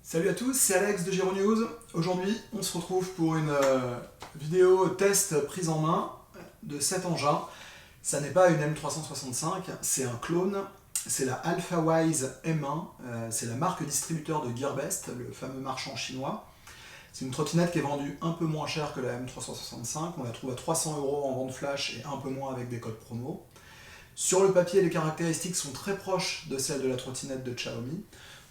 Salut à tous, c'est Alex de Giro News. Aujourd'hui, on se retrouve pour une vidéo test prise en main de cet engin. Ça n'est pas une M365, c'est un clone. C'est la AlphaWise M1, c'est la marque distributeur de Gearbest, le fameux marchand chinois. C'est une trottinette qui est vendue un peu moins cher que la M365. On la trouve à 300 € en vente flash et un peu moins avec des codes promo. Sur le papier, les caractéristiques sont très proches de celles de la trottinette de Xiaomi.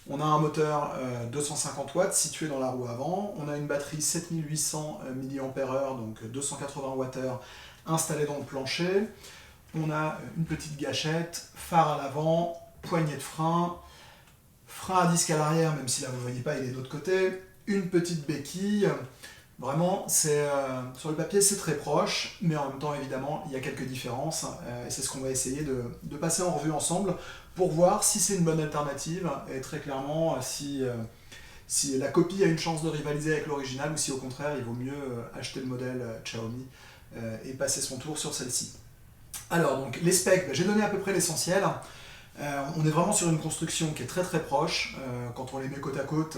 On a un moteur 250 watts situé dans la roue avant, on a une batterie 7800 mAh, donc 280 Wh installée dans le plancher, on a une petite gâchette, phare à l'avant, poignée de frein, frein à disque à l'arrière, même si là vous ne voyez pas, il est de l'autre côté, une petite béquille. Vraiment, sur le papier c'est très proche, mais en même temps évidemment il y a quelques différences, et c'est ce qu'on va essayer de passer en revue ensemble pour voir si c'est une bonne alternative, et très clairement si la copie a une chance de rivaliser avec l'original, ou si au contraire il vaut mieux acheter le modèle Xiaomi et passer son tour sur celle-ci. Alors donc les specs, j'ai donné à peu près l'essentiel. On est vraiment sur une construction qui est très très proche. Quand on les met côte à côte,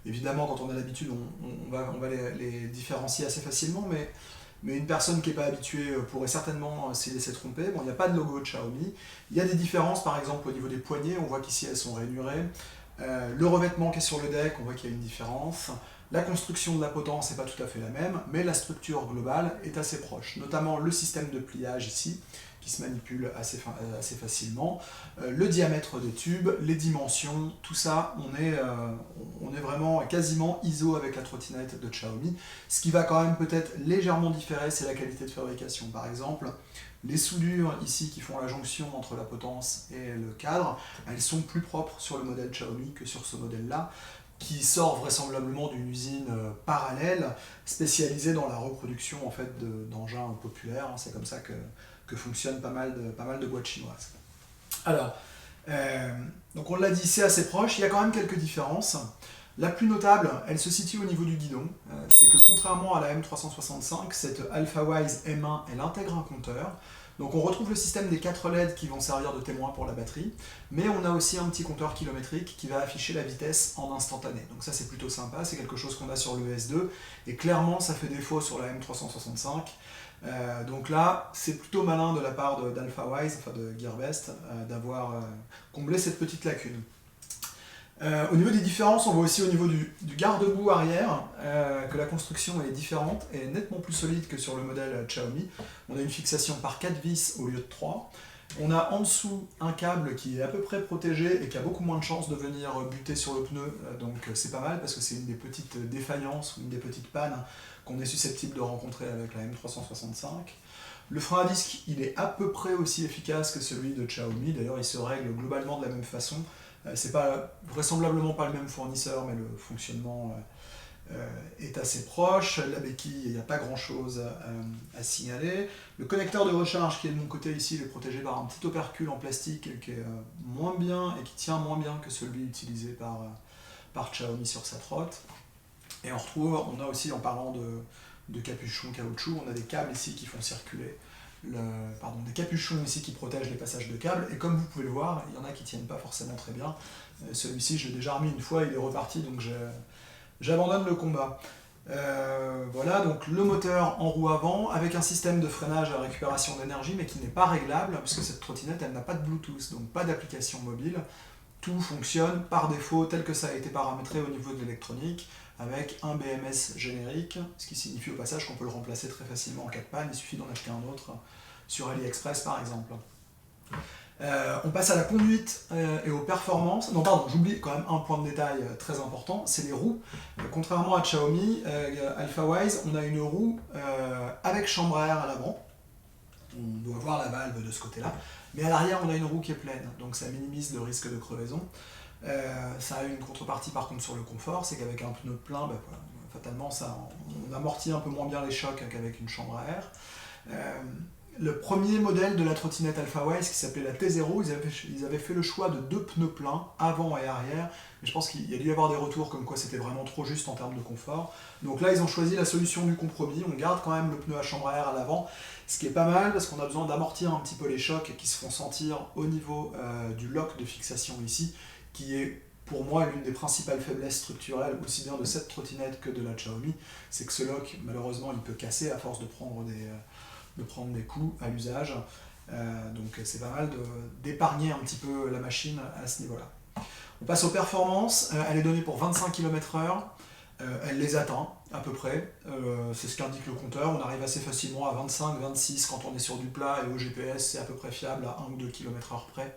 évidemment quand on a l'habitude on va les différencier assez facilement, mais une personne qui n'est pas habituée pourrait certainement s'y laisser tromper. Bon, il n'y a pas de logo de Xiaomi. Il y a des différences par exemple au niveau des poignées, on voit qu'ici elles sont rainurées. Le revêtement qui est sur le deck, on voit qu'il y a une différence. La construction de la potence n'est pas tout à fait la même, mais la structure globale est assez proche, notamment le système de pliage ici, qui se manipule assez facilement, le diamètre des tubes, les dimensions, tout ça, on est vraiment quasiment ISO avec la trottinette de Xiaomi. Ce qui va quand même peut-être légèrement différer, c'est la qualité de fabrication. Par exemple, les soudures ici qui font la jonction entre la potence et le cadre, elles sont plus propres sur le modèle Xiaomi que sur ce modèle-là, qui sort vraisemblablement d'une usine parallèle spécialisée dans la reproduction en fait, d'engins populaires. C'est comme ça que fonctionnent pas mal de boîtes chinoises. Alors, donc on l'a dit, c'est assez proche, il y a quand même quelques différences. La plus notable, elle se situe au niveau du guidon. C'est que contrairement à la M365, cette AlphaWise M1, elle intègre un compteur. Donc on retrouve le système des 4 LED qui vont servir de témoin pour la batterie, mais on a aussi un petit compteur kilométrique qui va afficher la vitesse en instantané. Donc ça c'est plutôt sympa, c'est quelque chose qu'on a sur le S2, et clairement ça fait défaut sur la M365. Donc là, c'est plutôt malin de la part d'AlphaWise, enfin de Gearbest, d'avoir comblé cette petite lacune. Au niveau des différences, on voit aussi au niveau du garde-boue arrière que la construction est différente et nettement plus solide que sur le modèle Xiaomi. On a une fixation par 4 vis au lieu de 3. On a en dessous un câble qui est à peu près protégé et qui a beaucoup moins de chances de venir buter sur le pneu, donc c'est pas mal parce que c'est une des petites défaillances ou une des petites pannes qu'on est susceptible de rencontrer avec la M365. Le frein à disque, il est à peu près aussi efficace que celui de Xiaomi, d'ailleurs il se règle globalement de la même façon. C'est vraisemblablement pas le même fournisseur, mais le fonctionnement est assez proche. La béquille, il n'y a pas grand chose à signaler. Le connecteur de recharge qui est de mon côté ici, il est protégé par un petit opercule en plastique qui est moins bien et qui tient moins bien que celui utilisé par Xiaomi sur sa trotte. Et on a aussi, en parlant de capuchon caoutchouc, on a des câbles ici qui font circuler. Des capuchons ici qui protègent les passages de câbles, et comme vous pouvez le voir, il y en a qui tiennent pas forcément très bien. Celui-ci, je l'ai déjà remis une fois, il est reparti, donc j'abandonne le combat. Voilà, donc le moteur en roue avant, avec un système de freinage à récupération d'énergie, mais qui n'est pas réglable, puisque cette trottinette, elle n'a pas de Bluetooth, donc pas d'application mobile. Tout fonctionne par défaut tel que ça a été paramétré au niveau de l'électronique, avec un BMS générique, ce qui signifie au passage qu'on peut le remplacer très facilement en cas de panne, il suffit d'en acheter un autre sur AliExpress par exemple. On passe à la conduite et aux performances. Non pardon, j'oublie quand même un point de détail très important, c'est les roues. Contrairement à Xiaomi, AlphaWise, on a une roue avec chambre à air à l'avant. On doit voir la valve de ce côté-là, mais à l'arrière on a une roue qui est pleine, donc ça minimise le risque de crevaison. Ça a une contrepartie par contre sur le confort, c'est qu'avec un pneu plein, fatalement on amortit un peu moins bien les chocs qu'avec une chambre à air. Le premier modèle de la trottinette AlphaWise qui s'appelait la T0, ils avaient fait le choix de 2 pneus pleins, avant et arrière, mais je pense qu'il y a dû y avoir des retours comme quoi c'était vraiment trop juste en termes de confort. Donc là ils ont choisi la solution du compromis, on garde quand même le pneu à chambre à air à l'avant, ce qui est pas mal parce qu'on a besoin d'amortir un petit peu les chocs qui se font sentir au niveau du lock de fixation ici, qui est pour moi, l'une des principales faiblesses structurelles, aussi bien de cette trottinette que de la Xiaomi, c'est que ce lock, malheureusement, il peut casser à force de prendre des coups à l'usage. Donc c'est pas mal d'épargner un petit peu la machine à ce niveau-là. On passe aux performances. Elle est donnée pour 25 km/h. Elle les atteint à peu près. C'est ce qu'indique le compteur. On arrive assez facilement à 25-26 quand on est sur du plat, et au GPS c'est à peu près fiable à 1 ou 2 km/h près.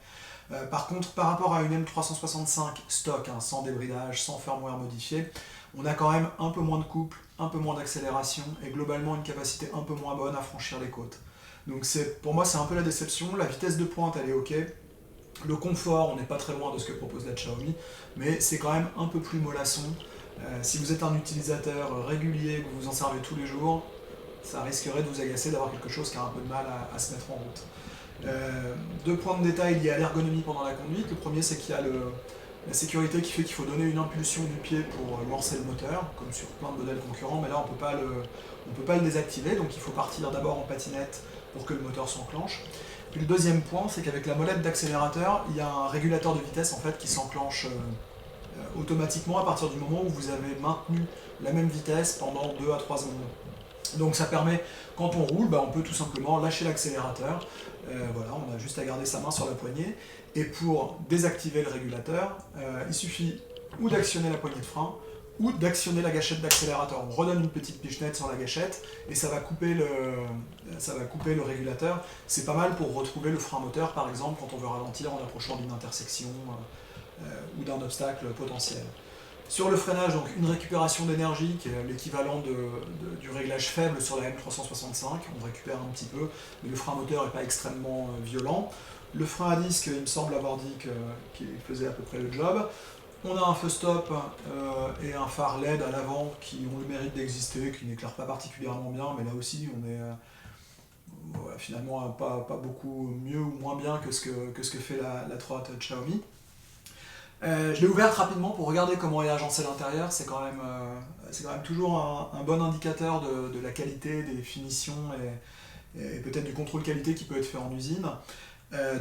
Par contre, par rapport à une M365 stock, hein, sans débridage, sans firmware modifié, on a quand même un peu moins de couple, un peu moins d'accélération et globalement une capacité un peu moins bonne à franchir les côtes. Donc pour moi c'est un peu la déception. La vitesse de pointe elle est ok. Le confort, on n'est pas très loin de ce que propose la Xiaomi, mais c'est quand même un peu plus mollasson. Si vous êtes un utilisateur régulier, que vous vous en servez tous les jours, ça risquerait de vous agacer d'avoir quelque chose qui a un peu de mal à se mettre en route. Deux points de détail liés à l'ergonomie pendant la conduite. Le premier, c'est qu'il y a la sécurité qui fait qu'il faut donner une impulsion du pied pour lancer le moteur, comme sur plein de modèles concurrents, mais là on ne peut pas le désactiver, donc il faut partir d'abord en patinette pour que le moteur s'enclenche. Puis le deuxième point, c'est qu'avec la molette d'accélérateur, il y a un régulateur de vitesse en fait, qui s'enclenche automatiquement à partir du moment où vous avez maintenu la même vitesse pendant 2 à 3 secondes. Donc ça permet, quand on roule, on peut tout simplement lâcher l'accélérateur. Voilà, on a juste à garder sa main sur la poignée. Et pour désactiver le régulateur, il suffit ou d'actionner la poignée de frein, ou d'actionner la gâchette d'accélérateur. On redonne une petite pichenette sur la gâchette et ça va couper le régulateur. C'est pas mal pour retrouver le frein moteur, par exemple, quand on veut ralentir en approchant d'une intersection ou d'un obstacle potentiel. Sur le freinage, donc une récupération d'énergie qui est l'équivalent du réglage faible sur la M365, on récupère un petit peu, mais le frein moteur n'est pas extrêmement violent. Le frein à disque, il me semble avoir dit qu'il faisait à peu près le job. On a un feu stop et un phare LED à l'avant qui ont le mérite d'exister, qui n'éclairent pas particulièrement bien, mais là aussi on est finalement pas beaucoup mieux ou moins bien que ce que fait la trotte Xiaomi. Je l'ai ouverte rapidement pour regarder comment est agencé l'intérieur. C'est quand même toujours un bon indicateur de la qualité, des finitions et peut-être du contrôle qualité qui peut être fait en usine.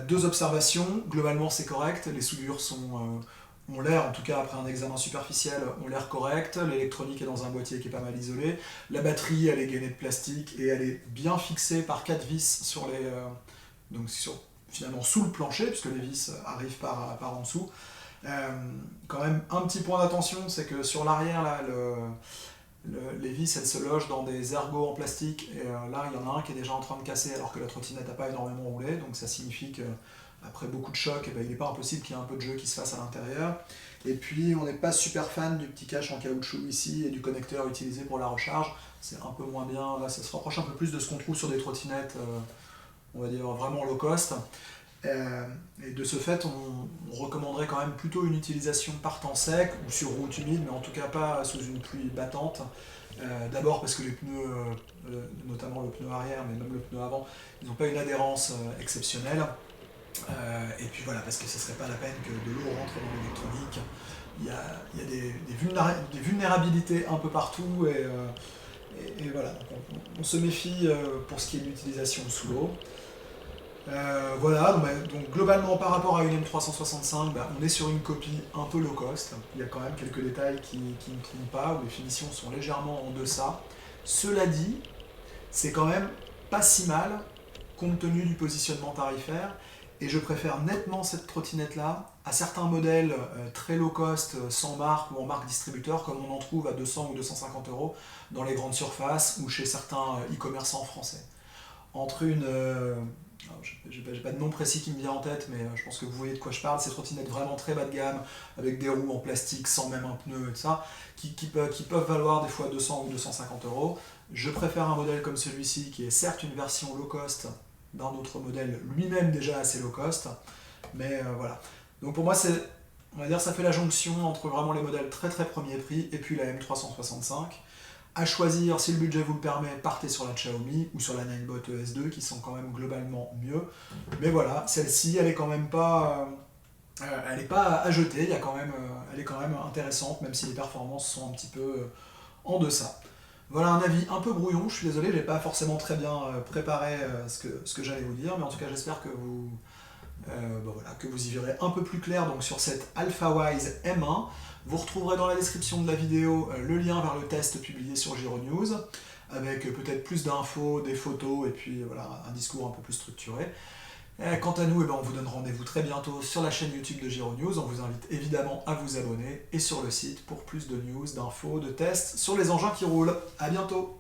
Deux observations, globalement c'est correct, les soudures ont l'air, en tout cas après un examen superficiel, ont l'air correctes, l'électronique est dans un boîtier qui est pas mal isolé, la batterie elle est gainée de plastique et elle est bien fixée par 4 vis finalement sous le plancher, puisque les vis arrivent par en dessous. Quand même un petit point d'attention, c'est que sur l'arrière là, les vis elles se logent dans des ergots en plastique et là il y en a un qui est déjà en train de casser alors que la trottinette n'a pas énormément roulé, donc ça signifie qu'après beaucoup de chocs, il n'est pas impossible qu'il y ait un peu de jeu qui se fasse à l'intérieur. Et puis on n'est pas super fan du petit cache en caoutchouc ici et du connecteur utilisé pour la recharge, c'est un peu moins bien, là ça se rapproche un peu plus de ce qu'on trouve sur des trottinettes on va dire vraiment low cost. Et de ce fait, on recommanderait quand même plutôt une utilisation par temps sec ou sur route humide, mais en tout cas pas sous une pluie battante. D'abord parce que les pneus, notamment le pneu arrière, mais même le pneu avant, ils n'ont pas une adhérence exceptionnelle. Et puis voilà, parce que ce ne serait pas la peine que de l'eau rentre dans l'électronique. Il y a des vulnérabilités un peu partout et voilà, donc on se méfie pour ce qui est de l'utilisation sous l'eau. Voilà, donc globalement par rapport à une M365, on est sur une copie un peu low cost. Il y a quand même quelques détails qui ne trompent pas, où les finitions sont légèrement en deçà. Cela dit, c'est quand même pas si mal compte tenu du positionnement tarifaire, et je préfère nettement cette trottinette là à certains modèles très low cost, sans marque ou en marque distributeur, comme on en trouve à 200 ou 250 € dans les grandes surfaces ou chez certains e-commerçants français. Entre une... j'ai pas de nom précis qui me vient en tête, mais je pense que vous voyez de quoi je parle. Ces trottinettes vraiment très bas de gamme, avec des roues en plastique, sans même un pneu et tout ça, qui peuvent valoir des fois 200 ou 250 €. Je préfère un modèle comme celui-ci, qui est certes une version low cost d'un autre modèle, lui-même déjà assez low cost, mais voilà. Donc pour moi, on va dire, ça fait la jonction entre vraiment les modèles très très premier prix et puis la M365. À choisir, si le budget vous le permet, partez sur la Xiaomi ou sur la Ninebot ES2 qui sont quand même globalement mieux. Mais voilà, celle-ci, elle est quand même pas, elle n'est pas à jeter. Elle est quand même intéressante, même si les performances sont un petit peu en deçà. Voilà un avis un peu brouillon. Je suis désolé, j'ai pas forcément très bien préparé ce que j'allais vous dire, mais en tout cas, j'espère que Voilà, que vous y verrez un peu plus clair donc, sur cette AlphaWise M1. Vous retrouverez dans la description de la vidéo le lien vers le test publié sur Giro News, avec peut-être plus d'infos, des photos et puis voilà, un discours un peu plus structuré. Quant à nous, on vous donne rendez-vous très bientôt sur la chaîne YouTube de Giro News. On vous invite évidemment à vous abonner et sur le site pour plus de news, d'infos, de tests sur les engins qui roulent. A bientôt!